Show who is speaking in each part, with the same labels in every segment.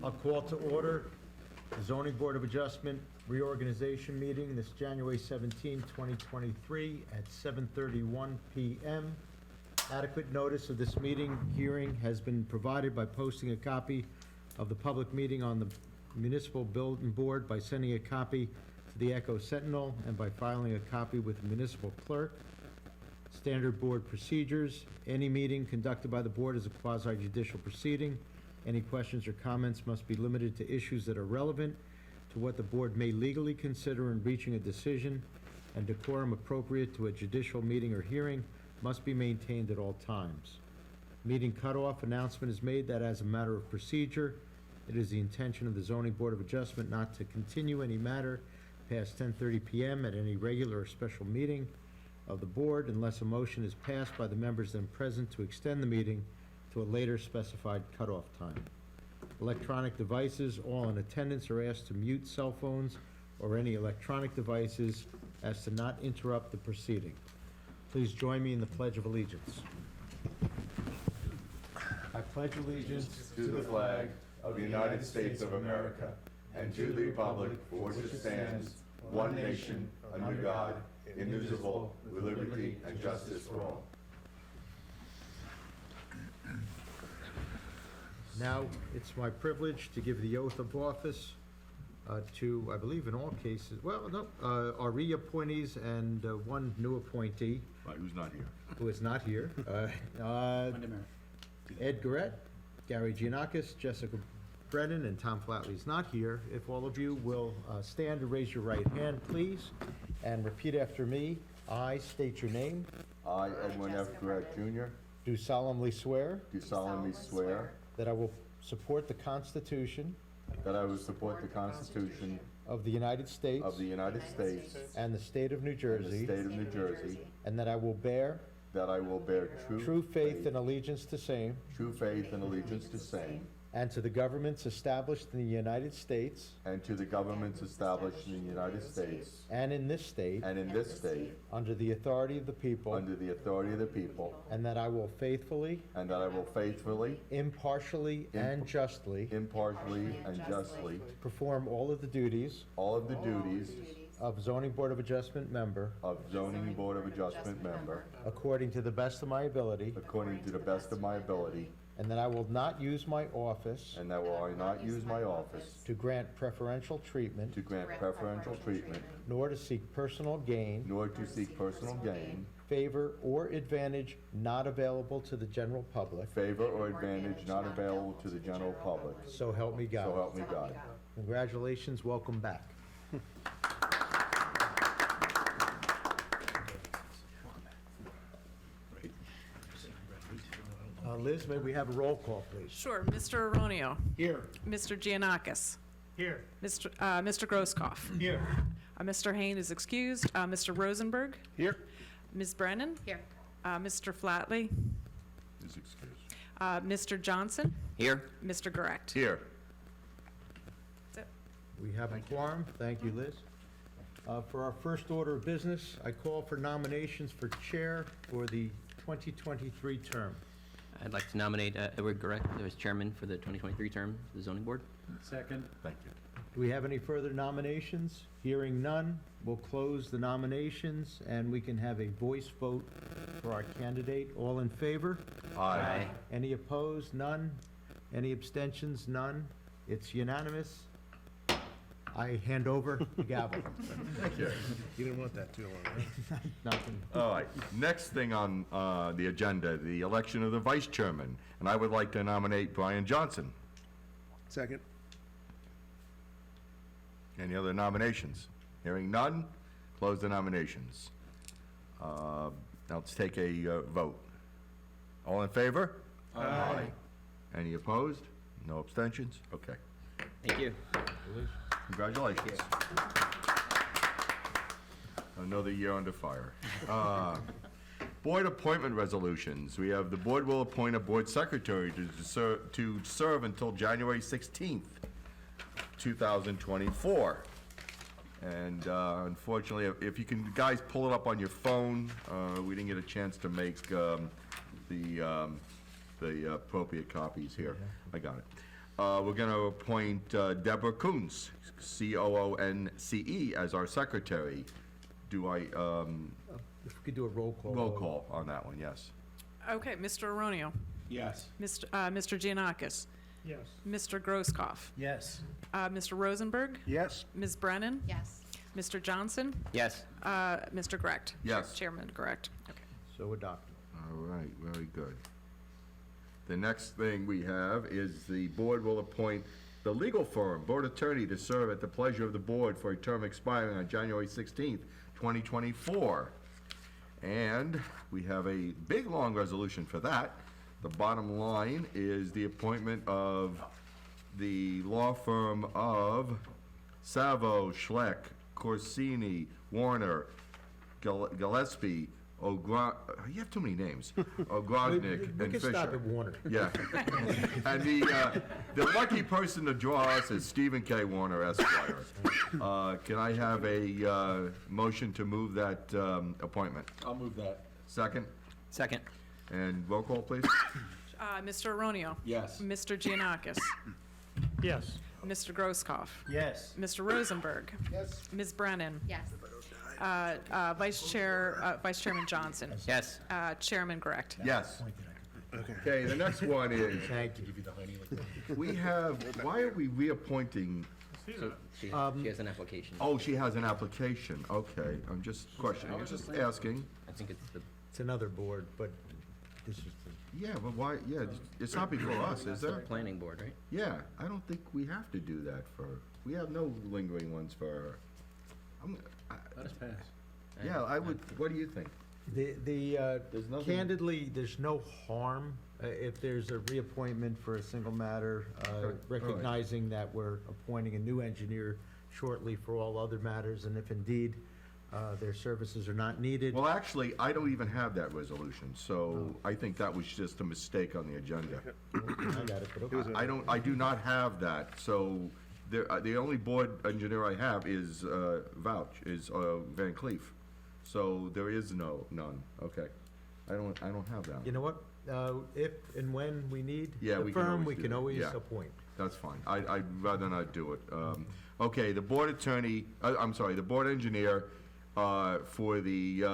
Speaker 1: I'll call to order the Zoning Board of Adjustment reorganization meeting this January 17, 2023 at 7:31 PM. Adequate notice of this meeting hearing has been provided by posting a copy of the public meeting on the municipal bulletin board, by sending a copy to the Echo Sentinel, and by filing a copy with the municipal clerk. Standard board procedures: any meeting conducted by the board is a quasi-judicial proceeding. Any questions or comments must be limited to issues that are relevant to what the board may legally consider in reaching a decision, and decorum appropriate to a judicial meeting or hearing must be maintained at all times. Meeting cutoff announcement is made that as a matter of procedure, it is the intention of the Zoning Board of Adjustment not to continue any matter past 10:30 PM at any regular or special meeting of the board unless a motion is passed by the members then present to extend the meeting to a later specified cutoff time. Electronic devices, all in attendance are asked to mute cell phones or any electronic devices as to not interrupt the proceeding. Please join me in the Pledge of Allegiance. I pledge allegiance
Speaker 2: to the flag of the United States of America and to the republic for which it stands, one nation, under God, indivisible, with liberty and justice for all.
Speaker 1: Now, it's my privilege to give the oath of office to, I believe in all cases, well, no, our reappointees and one new appointee.
Speaker 2: Right, who's not here?
Speaker 1: Who is not here. Ed Garrett, Gary Giannakis, Jessica Brennan, and Tom Flatley is not here. If all of you will stand and raise your right hand, please, and repeat after me. I state your name.
Speaker 2: I, Edwin F. Garrett Jr.,
Speaker 1: Do solemnly swear
Speaker 2: do solemnly swear
Speaker 1: that I will support the Constitution
Speaker 2: that I will support the Constitution
Speaker 1: of the United States
Speaker 2: of the United States
Speaker 1: and the state of New
Speaker 2: and the
Speaker 1: Jersey,
Speaker 2: state of New Jersey,
Speaker 1: and that I will bear
Speaker 2: that I will bear
Speaker 1: true faith and allegiance to same
Speaker 2: true faith and allegiance to same,
Speaker 1: and to the governments established in the United States
Speaker 2: and to the governments established in the United States
Speaker 1: and in this state
Speaker 2: and in this state,
Speaker 1: under the authority of the people,
Speaker 2: under the authority of the people,
Speaker 1: and that I will faithfully,
Speaker 2: and that I will faithfully,
Speaker 1: impartially, and justly
Speaker 2: impartially, and justly
Speaker 1: perform all of the duties
Speaker 2: all of the duties
Speaker 1: of Zoning Board of Adjustment member
Speaker 2: of Zoning Board of Adjustment member
Speaker 1: according to the best of my ability,
Speaker 2: according to the best of my ability,
Speaker 1: and that I will not use my office
Speaker 2: and that will I not use my office
Speaker 1: to grant preferential treatment,
Speaker 2: to grant preferential treatment,
Speaker 1: nor to seek personal gain,
Speaker 2: nor to seek personal gain,
Speaker 1: favor, or advantage not available to the general public.
Speaker 2: favor, or advantage not available to the general public.
Speaker 1: So help me God.
Speaker 2: So help me God.
Speaker 1: Congratulations, welcome back. Liz, may we have a roll call, please?
Speaker 3: Sure. Mr. Aronio.
Speaker 1: Here.
Speaker 3: Mr. Giannakis.
Speaker 1: Here.
Speaker 3: Mr. Grosskopf.
Speaker 1: Here.
Speaker 3: Mr. Hain is excused. Mr. Rosenberg.
Speaker 1: Here.
Speaker 3: Ms. Brennan.
Speaker 4: Here.
Speaker 3: Mr. Flatley.
Speaker 2: Is excused.
Speaker 3: Mr. Johnson.
Speaker 5: Here.
Speaker 3: Mr. Garrett.
Speaker 2: Here.
Speaker 3: That's it.
Speaker 1: We have a quorum. Thank you, Liz. For our first order of business, I call for nominations for chair for the 2023 term.
Speaker 5: I'd like to nominate Edward Garrett as chairman for the 2023 term of the zoning board.
Speaker 6: Second.
Speaker 2: Thank you.
Speaker 1: Do we have any further nominations? Hearing none, we'll close the nominations and we can have a voice vote for our candidate. All in favor?
Speaker 2: Aye.
Speaker 1: Any opposed? None. Any abstentions? None. It's unanimous. I hand over the gavel.
Speaker 2: Thank you.
Speaker 6: You didn't want that too long, right?
Speaker 1: Nothing.
Speaker 2: All right, next thing on the agenda, the election of the vice chairman. And I would like to nominate Brian Johnson.
Speaker 6: Second.
Speaker 2: Any other nominations? Hearing none, close the nominations. Now let's take a vote. All in favor? Aye. Any opposed? No abstentions? Okay.
Speaker 5: Thank you.
Speaker 2: Congratulations. Another year under fire. Board appointment resolutions. We have, the board will appoint a board secretary to serve until January 16th, 2024. And unfortunately, if you can, guys, pull it up on your phone. We didn't get a chance to make the appropriate copies here. I got it. We're going to appoint Deborah Coons, C-O-O-N-C-E, as our secretary. Do I,
Speaker 1: If we could do a roll call.
Speaker 2: roll
Speaker 1: vote.
Speaker 2: call on that one, yes.
Speaker 3: Okay, Mr. Aronio.
Speaker 6: Yes.
Speaker 3: Mr. Giannakis.
Speaker 6: Yes.
Speaker 3: Mr. Grosskopf.
Speaker 6: Yes.
Speaker 3: Mr. Rosenberg.
Speaker 6: Yes.
Speaker 3: Ms. Brennan.
Speaker 4: Yes.
Speaker 3: Mr. Johnson.
Speaker 5: Yes.
Speaker 3: Mr. Correct.
Speaker 2: Yes.
Speaker 3: Chairman Correct. Okay.
Speaker 1: So adopted.
Speaker 2: All right, very good. The next thing we have is the board will appoint the legal firm, board attorney, to serve at the pleasure of the board for a term expiring on January 16th, 2024. And we have a big, long resolution for that. The bottom line is the appointment of the law firm of Savo, Schleck, Corsini, Warner, Gillespie, you have too many names. Ogrodnik
Speaker 1: We
Speaker 2: and
Speaker 1: can
Speaker 2: Fisher.
Speaker 1: stop at Warner.
Speaker 2: Yeah. And the lucky person to draw us is Stephen K. Warner Esquire. Can I have a motion to move that appointment?
Speaker 6: I'll move that.
Speaker 2: Second?
Speaker 5: Second.
Speaker 2: And roll call, please?
Speaker 3: Mr. Aronio.
Speaker 6: Yes.
Speaker 3: Mr. Giannakis.
Speaker 1: Yes.
Speaker 3: Mr. Grosskopf.
Speaker 1: Yes.
Speaker 3: Mr. Rosenberg.
Speaker 6: Yes.
Speaker 3: Ms. Brennan.
Speaker 4: Yes.
Speaker 3: Vice Chairman Johnson.
Speaker 5: Yes.
Speaker 3: Chairman Correct.
Speaker 2: Yes.
Speaker 6: Okay.
Speaker 2: Okay, the next one is,
Speaker 1: Thank you.
Speaker 6: Give you the honey liquid.
Speaker 2: we have, why are we reappointing?
Speaker 5: So she has an application.
Speaker 2: Oh, she has an application. Okay, I'm just questioning, I'm just asking.
Speaker 5: I think it's the,
Speaker 1: It's another board, but this is,
Speaker 2: Yeah, but why, yeah, it's not before us, is there?
Speaker 5: planning board, right?
Speaker 2: Yeah, I don't think we have to do that for, we have no lingering ones for her.
Speaker 6: Let us pass.
Speaker 2: Yeah, I would, what do you think?
Speaker 1: the,
Speaker 2: nothing-
Speaker 1: candidly, there's no harm if there's a reappointment for a single matter,
Speaker 2: Okay, all right.
Speaker 1: recognizing that we're appointing a new engineer shortly for all other matters, and if indeed their services are not needed.
Speaker 2: Well, actually, I don't even have that resolution, so I think that was just a mistake on the agenda.
Speaker 1: I got it, but okay.
Speaker 2: I do not have that, so the only board engineer I have is Van Cleef. So there is none, okay. I don't have that.
Speaker 1: You know what? If and when we need
Speaker 2: Yeah,
Speaker 1: the
Speaker 2: we can
Speaker 1: firm,
Speaker 2: always
Speaker 1: we
Speaker 2: do
Speaker 1: can
Speaker 2: that,
Speaker 1: always
Speaker 2: yeah.
Speaker 1: appoint.
Speaker 2: That's fine. I'd rather not do it. Okay, the board attorney, I'm sorry, the board engineer, for the,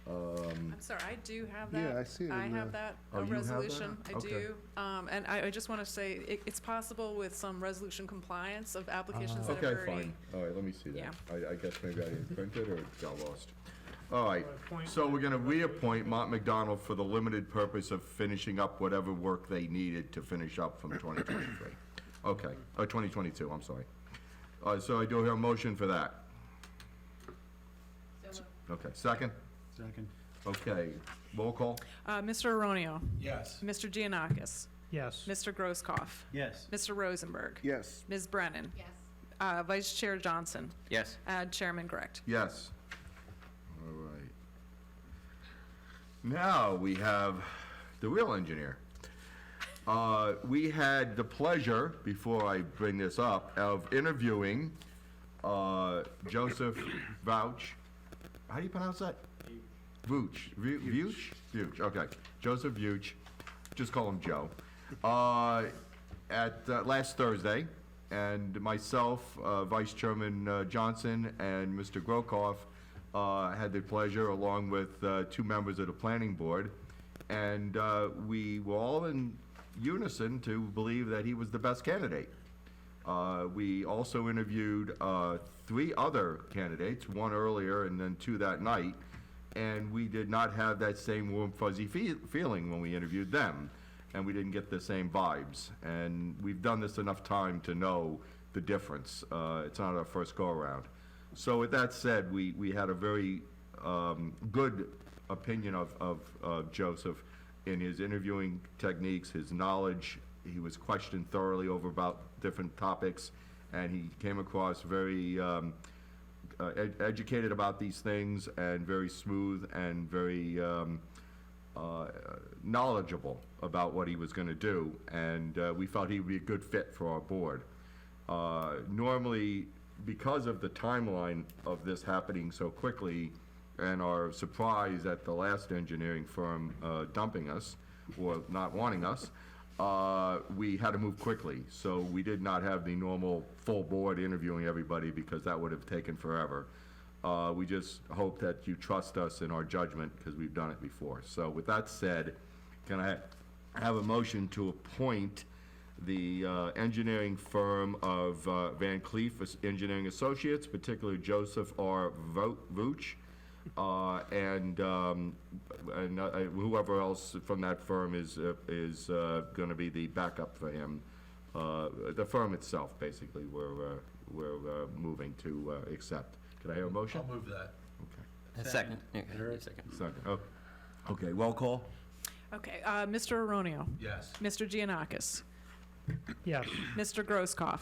Speaker 3: I'm sorry, I do have that.
Speaker 6: Yeah, I see it
Speaker 3: I
Speaker 6: in
Speaker 3: have
Speaker 6: the-
Speaker 3: that,
Speaker 2: Oh,
Speaker 3: a
Speaker 2: you have that?
Speaker 3: resolution, I
Speaker 2: Okay.
Speaker 3: do. And I just want to say, it's possible with some resolution compliance of applications that have
Speaker 2: okay,
Speaker 3: already.
Speaker 2: fine. All right, let me see that.
Speaker 3: Yeah.
Speaker 2: I guess maybe I didn't print it or it got lost. All right, so we're gonna reappoint Mont McDonald for the limited purpose of finishing up whatever work they needed to finish up from 2023. Okay, 2022, I'm sorry. So I do hear a motion for that. Okay, second?
Speaker 6: Second.
Speaker 2: Okay, roll call?
Speaker 3: Mr. Aronio.
Speaker 6: Yes.
Speaker 3: Mr. Giannakis.
Speaker 1: Yes.
Speaker 3: Mr. Grosskopf.
Speaker 1: Yes.
Speaker 3: Mr. Rosenberg.
Speaker 6: Yes.
Speaker 3: Ms. Brennan.
Speaker 4: Yes.
Speaker 3: Vice Chair Johnson.
Speaker 5: Yes.
Speaker 3: Chairman Correct.
Speaker 2: Yes. All right. Now we have the real engineer. We had the pleasure, before I bring this up, of interviewing Joseph Vouch. How do you pronounce that? Vouch. Vouch? Vouch, okay. Joseph Vouch, just call him Joe. At last Thursday, and myself, Vice Chairman Johnson, and Mr. Grosskopf had the pleasure, along with two members of the planning board, and we were all in unison to believe that he was the best candidate. We also interviewed three other candidates, one earlier and then two that night, and we did not have that same warm fuzzy feeling when we interviewed them, and we didn't get the same vibes. And we've done this enough time to know the difference. It's not our first go-around. So with that said, we had a very good opinion of Joseph in his interviewing techniques, his knowledge. He was questioned thoroughly over about different topics, and he came across very educated about these things, and very smooth and very knowledgeable about what he was going to do, and we felt he would be a good fit for our board. Normally, because of the timeline of this happening so quickly, and our surprise at the last engineering firm dumping us, or not wanting us, we had to move quickly. So we did not have the normal full board interviewing everybody because that would have taken forever. We just hope that you trust us in our judgment because we've done it before. So with that said, can I have a motion to appoint the engineering firm of Van Cleef Engineering Associates, particularly Joseph R. Vooch, and whoever else from that firm is going to be the backup for him. The firm itself, basically, we're moving to accept. Can I hear a motion?
Speaker 4: I'll move that.
Speaker 2: Okay.
Speaker 5: Second. Yeah,
Speaker 6: Third.
Speaker 5: second.
Speaker 2: Second. Oh, okay. Roll call.
Speaker 3: Okay, Mr. Aronio.
Speaker 4: Yes.
Speaker 3: Mr. Giannakis.
Speaker 7: Yes.
Speaker 3: Mr. Grosskopf.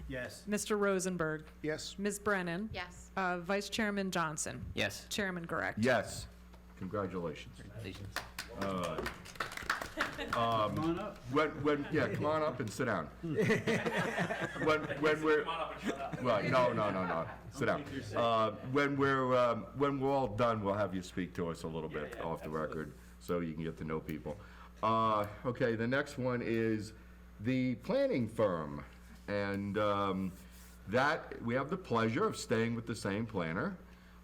Speaker 6: Yes.
Speaker 3: Mr. Rosenberg.
Speaker 6: Yes.
Speaker 3: Ms. Brennan.
Speaker 8: Yes.
Speaker 3: Vice Chairman Johnson.
Speaker 5: Yes.
Speaker 3: Chairman Correct.
Speaker 2: Yes. Congratulations.
Speaker 5: Congratulations.
Speaker 6: Come on up.
Speaker 2: Yeah, come on up and sit down. When we're, well, no, sit down. When we're all done, we'll have you speak to us a little bit off the record, so you can get to know people. Okay, the next one is the planning firm, and that, we have the pleasure of staying with the same planner,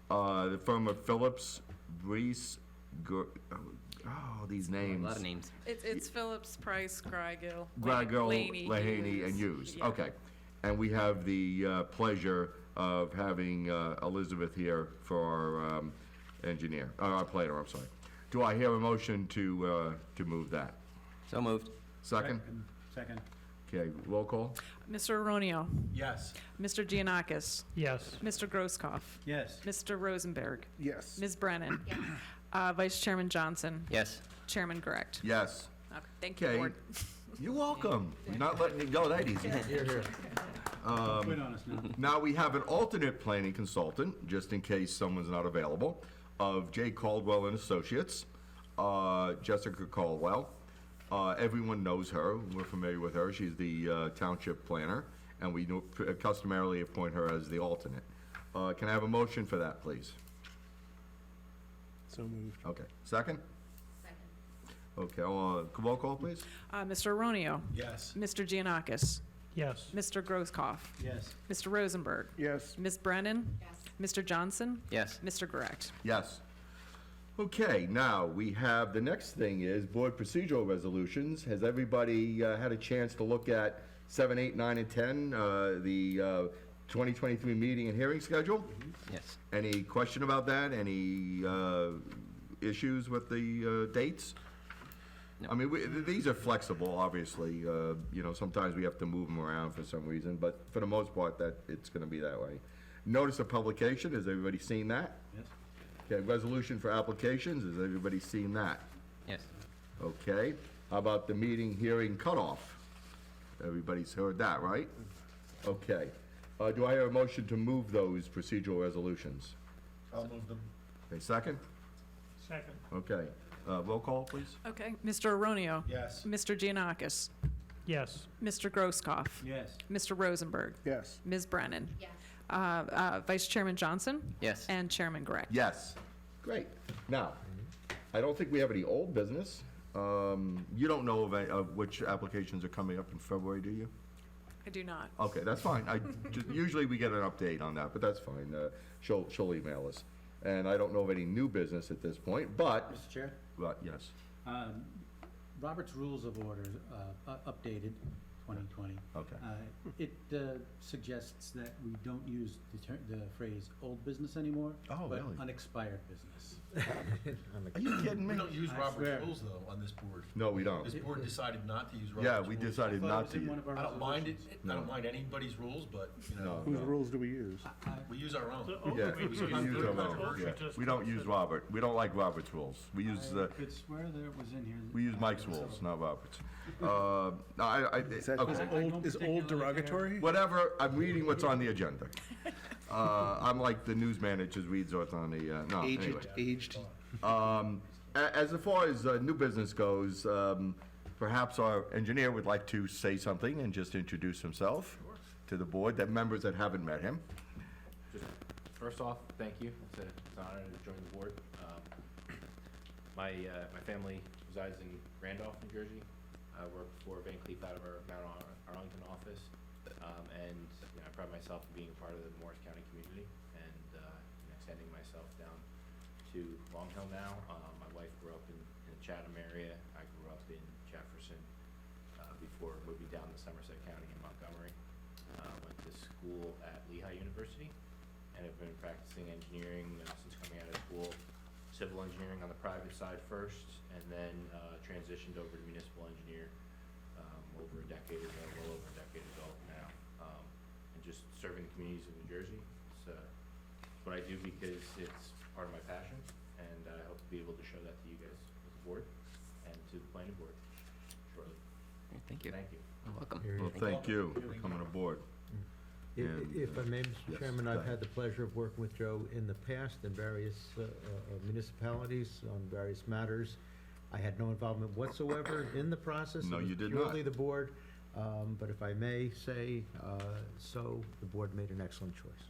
Speaker 2: the firm of Phillips, Brees, these
Speaker 5: A
Speaker 2: names.
Speaker 5: lot of names.
Speaker 3: It's Phillips, Price, Grygill.
Speaker 2: Gragel,
Speaker 3: Laney,
Speaker 2: Lehaney, and Hughes.
Speaker 3: Yeah.
Speaker 2: Okay. And we have the pleasure of having Elizabeth here for our engineer, our planner, I'm sorry. Do I hear a motion to move that?
Speaker 5: So moved.
Speaker 2: Second?
Speaker 6: Second.
Speaker 2: Okay, roll call?
Speaker 3: Mr. Aronio.
Speaker 4: Yes.
Speaker 3: Mr. Giannakis.
Speaker 7: Yes.
Speaker 3: Mr. Grosskopf.
Speaker 6: Yes.
Speaker 3: Mr. Rosenberg.
Speaker 6: Yes.
Speaker 3: Ms. Brennan.
Speaker 8: Yes.
Speaker 3: Vice Chairman Johnson.
Speaker 5: Yes.
Speaker 3: Chairman Correct.
Speaker 2: Yes.
Speaker 3: Okay, thank you,
Speaker 2: Okay.
Speaker 3: Board.
Speaker 2: You're welcome. We're not letting it go that easy.
Speaker 6: Quit on us now.
Speaker 2: Now, we have an alternate planning consultant, just in case someone's not available, of J. Caldwell and Associates, Jessica Caldwell. Everyone knows her. We're familiar with her. She's the township planner, and we customarily appoint her as the alternate. Can I have a motion for that, please?
Speaker 6: So moved.
Speaker 2: Okay. Second?
Speaker 8: Second.
Speaker 2: Okay, roll call, please?
Speaker 3: Mr. Aronio.
Speaker 4: Yes.
Speaker 3: Mr. Giannakis.
Speaker 7: Yes.
Speaker 3: Mr. Grosskopf.
Speaker 6: Yes.
Speaker 3: Mr. Rosenberg.
Speaker 6: Yes.
Speaker 3: Ms. Brennan.
Speaker 8: Yes.
Speaker 3: Mr. Johnson.
Speaker 5: Yes.
Speaker 3: Mr. Correct.
Speaker 2: Yes. Okay, now, we have, the next thing is board procedural resolutions. Has everybody had a chance to look at 7, 8, 9, and 10, the 2023 meeting and hearing schedule?
Speaker 5: Yes.
Speaker 2: Any question about that? Any issues with the dates?
Speaker 5: No.
Speaker 2: I mean, these are flexible, obviously. You know, sometimes we have to move them around for some reason, but for the most part, it's going to be that way. Notice of publication, has everybody seen that?
Speaker 6: Yes.
Speaker 2: Okay, resolution for applications, has everybody seen that?
Speaker 5: Yes.
Speaker 2: Okay, how about the meeting hearing cutoff? Everybody's heard that, right? Okay, do I hear a motion to move those procedural resolutions?
Speaker 4: I'll move them.
Speaker 2: Okay, second?
Speaker 7: Second.
Speaker 2: Okay, roll call, please?
Speaker 3: Okay, Mr. Aronio.
Speaker 4: Yes.
Speaker 3: Mr. Giannakis.
Speaker 7: Yes.
Speaker 3: Mr. Grosskopf.
Speaker 6: Yes.
Speaker 3: Mr. Rosenberg.
Speaker 6: Yes.
Speaker 3: Ms. Brennan.
Speaker 8: Yes.
Speaker 3: Vice Chairman Johnson.
Speaker 5: Yes.
Speaker 3: And Chairman Correct.
Speaker 2: Yes. Great. Now, I don't think we have any old business. You don't know of which applications are coming up in February, do you?
Speaker 3: I do not.
Speaker 2: Okay, that's fine. Usually we get an update on that, but that's fine. She'll email us. And I don't know of any new business at this point, but,
Speaker 6: Mr. Chair?
Speaker 2: yes.
Speaker 6: Robert's Rules of Order, updated 2020.
Speaker 2: Okay.
Speaker 6: It suggests that we don't use the phrase "old business" anymore,
Speaker 2: Oh,
Speaker 6: but
Speaker 2: really?
Speaker 6: "unexpired business."
Speaker 2: Are you kidding me?
Speaker 4: We don't use
Speaker 6: I
Speaker 4: Robert's
Speaker 6: swear.
Speaker 4: rules, though, on this board.
Speaker 2: No, we don't.
Speaker 4: This board decided not to use Robert's
Speaker 2: Yeah,
Speaker 4: rules.
Speaker 2: we decided
Speaker 6: I thought it
Speaker 2: not
Speaker 6: was
Speaker 2: to.
Speaker 6: in one of our
Speaker 4: I don't mind it,
Speaker 6: resolutions.
Speaker 4: I don't mind anybody's rules, but, you know,
Speaker 2: No.
Speaker 9: Whose rules do we use?
Speaker 4: we use our own.
Speaker 2: Yeah,
Speaker 4: we
Speaker 2: we
Speaker 4: use
Speaker 2: use our own,
Speaker 4: controversial.
Speaker 2: yeah. We don't use Robert. We don't like Robert's rules. We use,
Speaker 6: I could swear that it was in here.
Speaker 2: we use Mike's rules, not Robert's.
Speaker 9: Is that
Speaker 2: Okay.
Speaker 9: is old derogatory?
Speaker 2: Whatever, I'm reading what's on the agenda. I'm like the news man that just reads what's on the, no, anyway.
Speaker 9: Aged.
Speaker 2: As far as new business goes, perhaps our engineer would like to say something and just introduce himself to the board, that members that haven't met him.
Speaker 10: First off, thank you. It's an honor to join the board. My family resides in Randolph, New Jersey. I work for Van Cleef out of our Mount Arlington office. And I pride myself in being a part of the Morris County community and extending myself down to Long Hill now. My wife grew up in the Chatham area. I grew up in Jefferson before moving down to Somerset County in Montgomery. Went to school at Lehigh University and have been practicing engineering since coming out of school. Civil engineering on the private side first, and then transitioned over to municipal engineer over a decade ago, well over a decade ago now, and just serving the communities of New Jersey. It's what I do because it's part of my passion, and I hope to be able to show that to you guys as a board and to the planning board shortly.
Speaker 5: Thank you.
Speaker 10: Thank you.
Speaker 5: You're welcome.
Speaker 1: Here you
Speaker 2: Well, thank you for coming aboard. And,
Speaker 1: If I may,
Speaker 2: yes,
Speaker 1: Mr. Chairman,
Speaker 2: go
Speaker 1: I've
Speaker 2: ahead.
Speaker 1: had the pleasure of working with Joe in the past in various municipalities on various matters. I had no involvement whatsoever in the process.
Speaker 2: No,
Speaker 1: It was
Speaker 2: you did not.
Speaker 1: Purely the board, but if I may say so, the board made an excellent choice.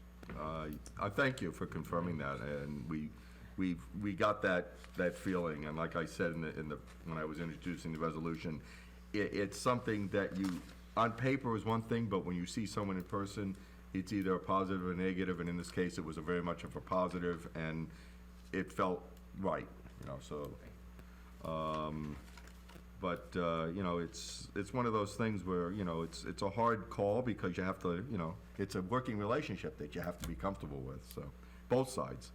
Speaker 2: I thank you for confirming that, and we got that feeling, and like I said when I was introducing the resolution, it's something that on paper is one thing, but when you see someone in person, it's either a positive or negative, and in this case, it was very much of a positive, and it felt right, so. But it's one of those things where, it's a hard call because you have to, it's a working relationship that you have to be comfortable with, so, both sides.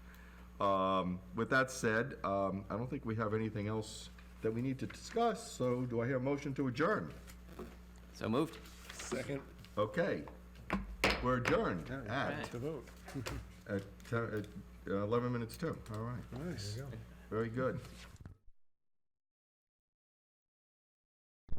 Speaker 2: With that said, I don't think we have anything else that we need to discuss, so do I hear a motion to adjourn?
Speaker 5: So moved.
Speaker 9: Second.
Speaker 2: Okay, we're adjourned at,
Speaker 9: To vote.
Speaker 2: at 11 minutes to, all right,
Speaker 9: Nice.
Speaker 1: There you go.
Speaker 2: very good.